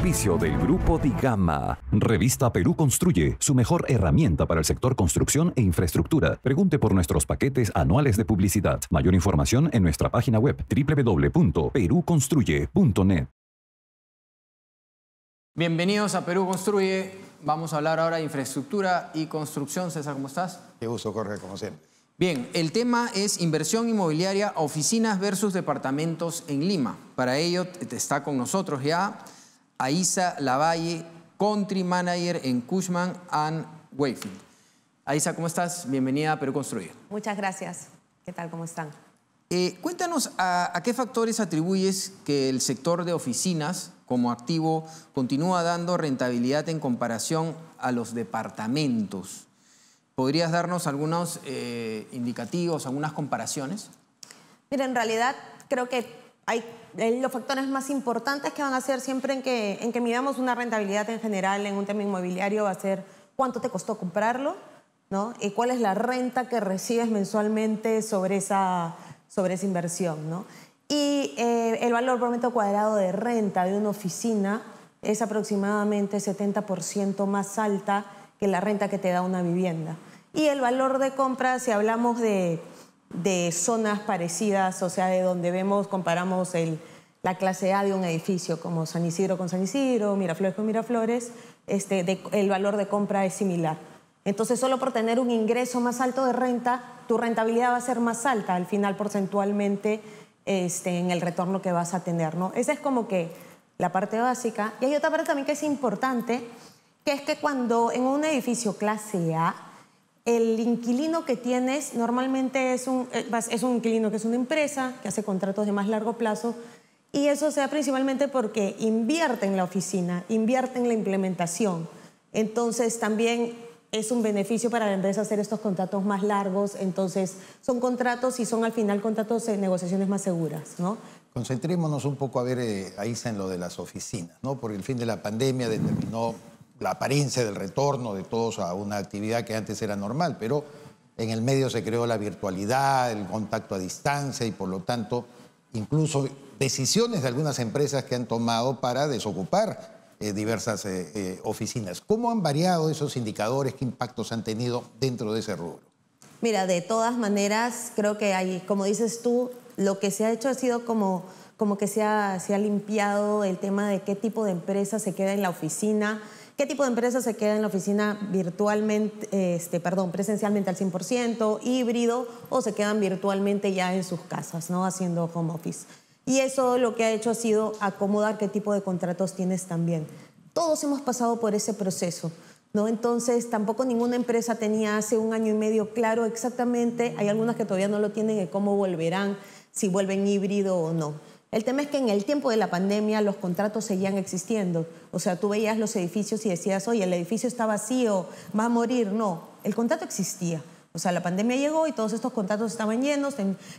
auspicio del Grupo Digama. Revista Perú Construye, su mejor herramienta para el sector construcción e infraestructura. Pregunte por nuestros paquetes anuales de publicidad. Mayor información en nuestra página web www.peruconstruye.net. Bienvenidos a Perú Construye. Vamos a hablar ahora de infraestructura y construcción. César, ¿cómo estás? Qué gusto, Jorge, como siempre. Bien, el tema es inversión inmobiliaria, oficinas versus departamentos en Lima. Para ello está con nosotros ya Aisa Lavalle, Country Manager en Cushman & Wakefield. Aisa, ¿cómo estás? Bienvenida a Perú Construye. Muchas gracias. ¿Qué tal? ¿Cmo están? Cuéntanos a qué factores atribuyes que el sector de oficinas como activo continúa dando rentabilidad en comparación a los departamentos. ¿Podrías darnos algunos indicativos, algunas comparaciones? Mira, en realidad creo que hay los factores más importantes que van a ser siempre en que midamos una rentabilidad en general en un tema inmobiliario va a ser cuánto te costó comprarlo, ¿no? Y cuál es la renta que recibes mensualmente sobre esa inversión, ¿no? Y el valor por metro cuadrado de renta de una oficina es aproximadamente 70% más alta que la renta que te da una vivienda. Y el valor de compra, si hablamos de zonas parecidas, o sea, de donde comparamos la clase A de un edificio, como San Isidro con San Isidro, Miraflores con Miraflores, el valor de compra es similar. Entonces, solo por tener un ingreso más alto de renta, tu rentabilidad va a ser más alta al final porcentualmente en el retorno que vas a tener, ¿no? Esa es como que la parte básica. Y hay otra parte también que es importante, que es que cuando en un edificio clase A, el inquilino que tienes normalmente es un inquilino que es una empresa, que hace contratos de más largo plazo, y eso se da principalmente porque invierte en la oficina, invierte en la implementación. Entonces también es un beneficio para la empresa hacer estos contratos más largos, entonces son contratos y son al final contratos de negociaciones más seguras, ¿no? Concentrémonos un poco a ver, Aisa, en lo de las oficinas, ¿no? Porque el fin de la pandemia determinó la apariencia del retorno de todos a una actividad que antes era normal, pero en el medio se creó la virtualidad, el contacto a distancia y por lo tanto incluso decisiones de algunas empresas que han tomado para desocupar diversas oficinas. ¿Cómo han variado esos indicadores? ¿Qué impactos han tenido dentro de ese rubro? Mira, de todas maneras, creo que hay, como dices tú, lo que se ha hecho ha sido como que se ha limpiado el tema de qué tipo de empresa se queda en la oficina, qué tipo de empresa se queda en la oficina virtualmente, presencialmente al 100%, híbrido, o se quedan virtualmente ya en sus casas, ¿no? Haciendo home office. Y eso lo que ha hecho ha sido acomodar qué tipo de contratos tienes también. Todos hemos pasado por ese proceso, ¿no? Entonces, tampoco ninguna empresa tenía hace un año y medio claro exactamente, hay algunas que todavía no lo tienen, de cómo volverán, si vuelven híbrido o no. El tema es que en el tiempo de la pandemia los contratos seguían existiendo. O sea, tú veías los edificios y decías, oye, el edificio está vacío, va a morir. No, el contrato existía. O sea, la pandemia llegó y todos estos contratos estaban llenos,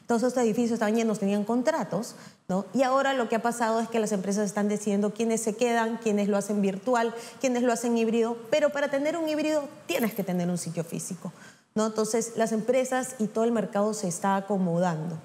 todos estos edificios estaban llenos, tenían contratos, ¿no? Y ahora lo que ha pasado es que las empresas están decidiendo quiénes se quedan, quiénes lo hacen virtual, quiénes lo hacen híbrido, pero para tener un híbrido tienes que tener un sitio físico, ¿no? Entonces, las empresas y todo el mercado se está acomodando.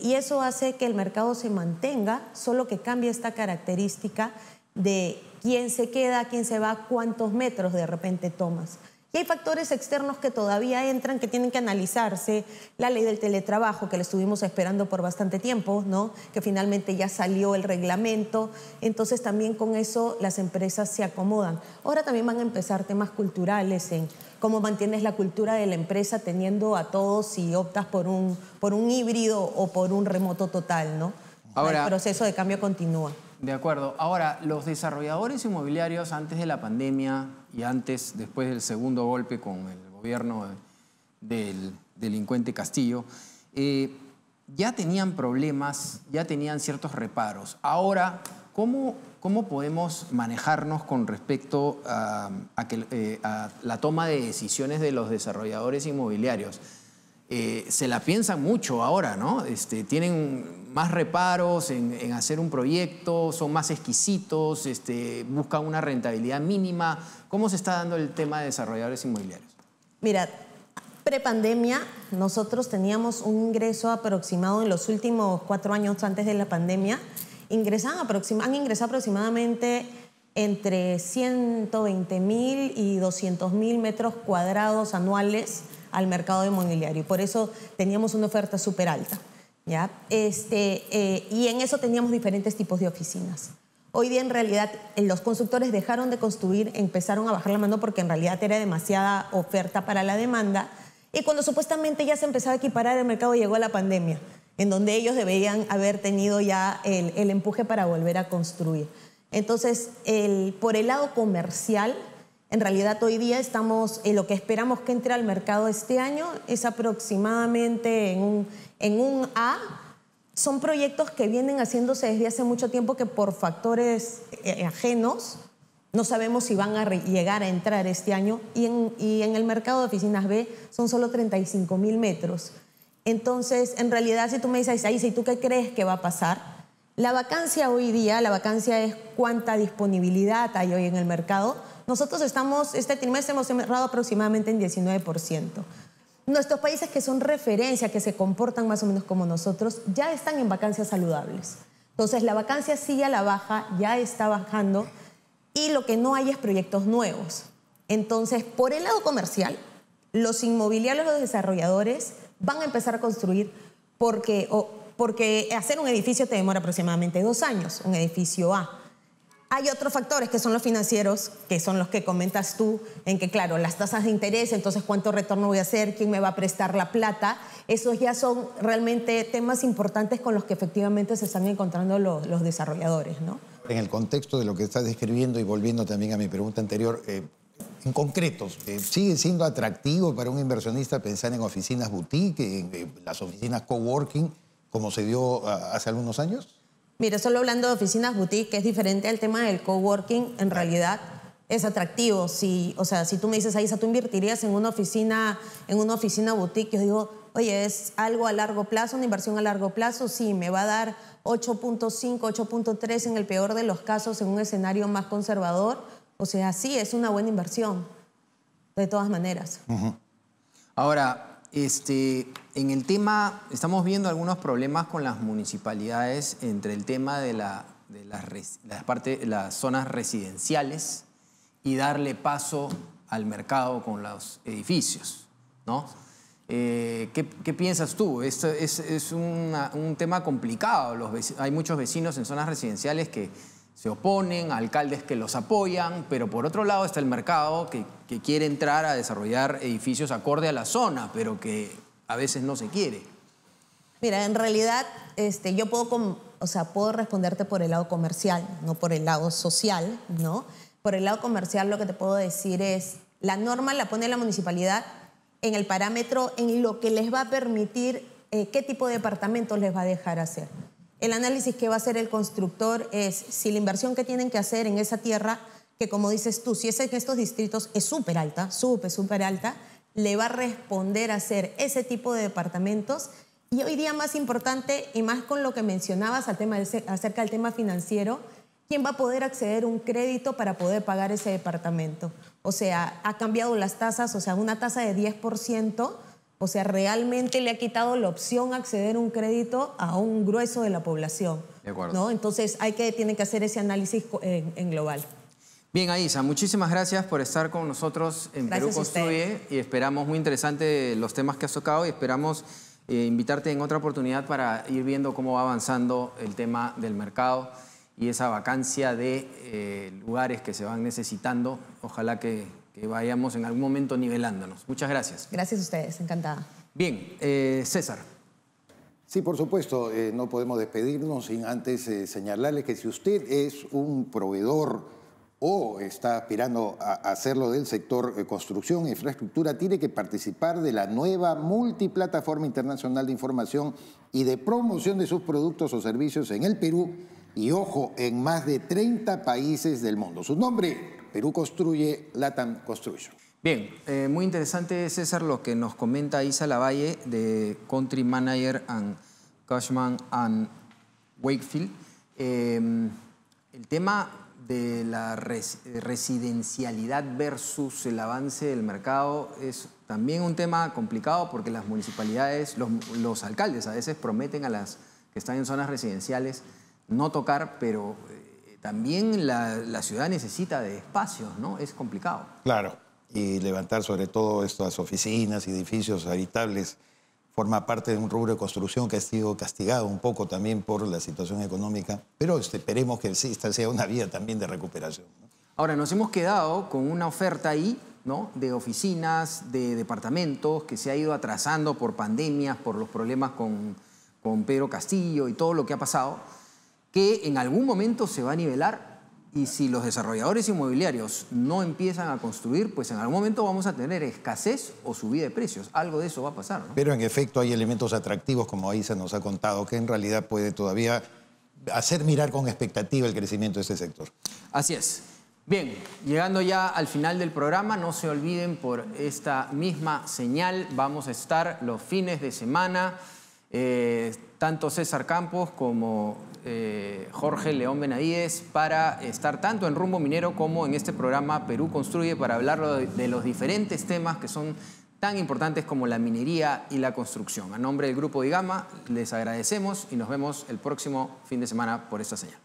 Y eso hace que el mercado se mantenga, solo que cambia esta característica de quién se queda, quién se va, cuántos metros de repente tomas. Y hay factores externos que todavía entran, que tienen que analizarse. La ley del teletrabajo, que la estuvimos esperando por bastante tiempo, ¿no? Que finalmente ya salió el reglamento. Entonces también con eso las empresas se acomodan. Ahora también van a empezar temas culturales en cómo mantienes la cultura de la empresa teniendo a todos si optas por un híbrido o por un remoto total, ¿no? Ahora, el proceso de cambio continúa. De acuerdo. Ahora, los desarrolladores inmobiliarios antes de la pandemia y después del segundo golpe con el gobierno del delincuente Castillo, ya tenían problemas, ya tenían ciertos reparos. Ahora, ¿cómo podemos manejarnos con respecto a la toma de decisiones de los desarrolladores inmobiliarios? Se la piensan mucho ahora, ¿no? Tienen más reparos en hacer un proyecto, son más exquisitos, buscan una rentabilidad mínima. ¿Cómo se está dando el tema de desarrolladores inmobiliarios? Mira, prepandemia nosotros teníamos un ingreso aproximado en los últimos 4 años antes de la pandemia. Han ingresado aproximadamente entre 120.000 y 200.000 metros cuadrados anuales al mercado inmobiliario. Y por eso teníamos una oferta súper alta, ¿ya? Y en eso teníamos diferentes tipos de oficinas. Hoy día, en realidad, los constructores dejaron de construir, empezaron a bajar la mano porque en realidad era demasiada oferta para la demanda. Y cuando supuestamente ya se empezaba a equiparar el mercado, llegó la pandemia, en donde ellos deberían haber tenido ya el empuje para volver a construir. Entonces, por el lado comercial, en realidad hoy día estamos, lo que esperamos que entre al mercado este año es aproximadamente en un A. Son proyectos que vienen haciéndose desde hace mucho tiempo que por factores ajenos no sabemos si van a llegar a entrar este año. Y en el mercado de oficinas B son solo 35.000 metros. Entonces, en realidad, si tú me dices, ¿y tú qué crees que va a pasar? La vacancia hoy día, la vacancia es cuánta disponibilidad hay hoy en el mercado. Nosotros este trimestre hemos cerrado aproximadamente en 19%. Nuestros países que son referencia, que se comportan más o menos como nosotros, ya están en vacancias saludables. Entonces, la vacancia sigue a la baja, ya está bajando, y lo que no hay es proyectos nuevos. Entonces, por el lado comercial, los inmobiliarios, los desarrolladores van a empezar a construir porque hacer un edificio te demora aproximadamente 2 años, un edificio A. Hay otros factores que son los financieros, que son los que comentas tú, en que, claro, las tasas de interés, entonces cuánto retorno voy a hacer, quién me va a prestar la plata. Esos ya son realmente temas importantes con los que efectivamente se están encontrando los desarrolladores, ¿no? En el contexto de lo que estás describiendo y volviendo también a mi pregunta anterior, en concreto, ¿sigue siendo atractivo para un inversionista pensar en oficinas boutique, en las oficinas coworking, como se dio hace algunos años? Mira, solo hablando de oficinas boutique, que es diferente al tema del coworking, en realidad es atractivo. Si tú me dices, Aisa, ¿tú invertirías en una oficina boutique? Yo digo, oye, ¿es algo a largo plazo, una inversión a largo plazo? Sí, me va a dar 8.5, 8.3 en el peor de los casos en un escenario más conservador. O sea, sí, es una buena inversión, de todas maneras. Uh-huh. Ahora, en el tema, estamos viendo algunos problemas con las municipalidades entre el tema de las zonas residenciales y darle paso al mercado con los edificios, ¿no? ¿Qué piensas tú? Esto es un tema complicado. Hay muchos vecinos en zonas residenciales que se oponen, alcaldes que los apoyan, pero por otro lado está el mercado que quiere entrar a desarrollar edificios acorde a la zona, pero que a veces no se quiere. Mira, en realidad yo puedo responderte por el lado comercial, no por el lado social, ¿no? Por el lado comercial lo que te puedo decir es, la norma la pone la municipalidad en el parámetro en lo que les va a permitir, qué tipo de departamentos les va a dejar hacer. El análisis que va a hacer el constructor es si la inversión que tienen que hacer en esa tierra, que como dices tú, si es en estos distritos es súper alta, súper alta, le va a responder a hacer ese tipo de departamentos. Y hoy día más importante, y más con lo que mencionabas acerca del tema financiero, ¿quién va a poder acceder a un crédito para poder pagar ese departamento? O sea, ha cambiado las tasas, o sea, una tasa de 10%, o sea, realmente le ha quitado la opción a acceder a un crédito a un grueso de la población. De acuerdo. ¿No? Entonces, tienen que hacer ese análisis en global. Bien, Aisa, muchísimas gracias por estar con nosotros en Perú Construye y esperamos, muy interesante los temas que has tocado y esperamos invitarte en otra oportunidad para ir viendo cómo va avanzando el tema del mercado y esa vacancia de lugares que se van necesitando. Ojalá que vayamos en algún momento nivelándonos. Muchas gracias. Gracias a ustedes, encantada. Bien, César. Sí, por supuesto, no podemos despedirnos sin antes señalarle que si usted es un proveedor o está aspirando a hacerlo del sector construcción e infraestructura, tiene que participar de la nueva multiplataforma internacional de información y de promoción de sus productos o servicios en el Perú y, ojo, en más de 30 países del mundo. Su nombre, Perú Construye, Latam Construction. Bien, muy interesante, César, lo que nos comenta Isa Lavalle de Country Manager and Cushman and Wakefield. El tema de la residencialidad versus el avance del mercado es también un tema complicado porque las municipalidades, los alcaldes a veces prometen a las que están en zonas residenciales no tocar, pero también la ciudad necesita de espacios, ¿no? Es complicado. Claro, y levantar sobre todo estas oficinas y edificios habitables forma parte de un rubro de construcción que ha sido castigado un poco también por la situación económica, pero esperemos que esta sea una vía también de recuperación, ¿no? Ahora, nos hemos quedado con una oferta ahí, ¿no? De oficinas, de departamentos, que se ha ido atrasando por pandemias, por los problemas con Pedro Castillo y todo lo que ha pasado, que en algún momento se va a nivelar, y si los desarrolladores inmobiliarios no empiezan a construir, pues en algún momento vamos a tener escasez o subida de precios. Algo de eso va a pasar, ¿no? Pero en efecto hay elementos atractivos, como ahí se nos ha contado, que en realidad puede todavía hacer mirar con expectativa el crecimiento de este sector. Así es. Bien, llegando ya al final del programa, no se olviden, por esta misma señal vamos a estar los fines de semana, tanto César Campos como Jorge León Benavides, para estar tanto en Rumbo Minero como en este programa Perú Construye, para hablar de los diferentes temas que son tan importantes como la minería y la construcción. A nombre del Grupo de Gama, les agradecemos y nos vemos el próximo fin de semana por esta señal.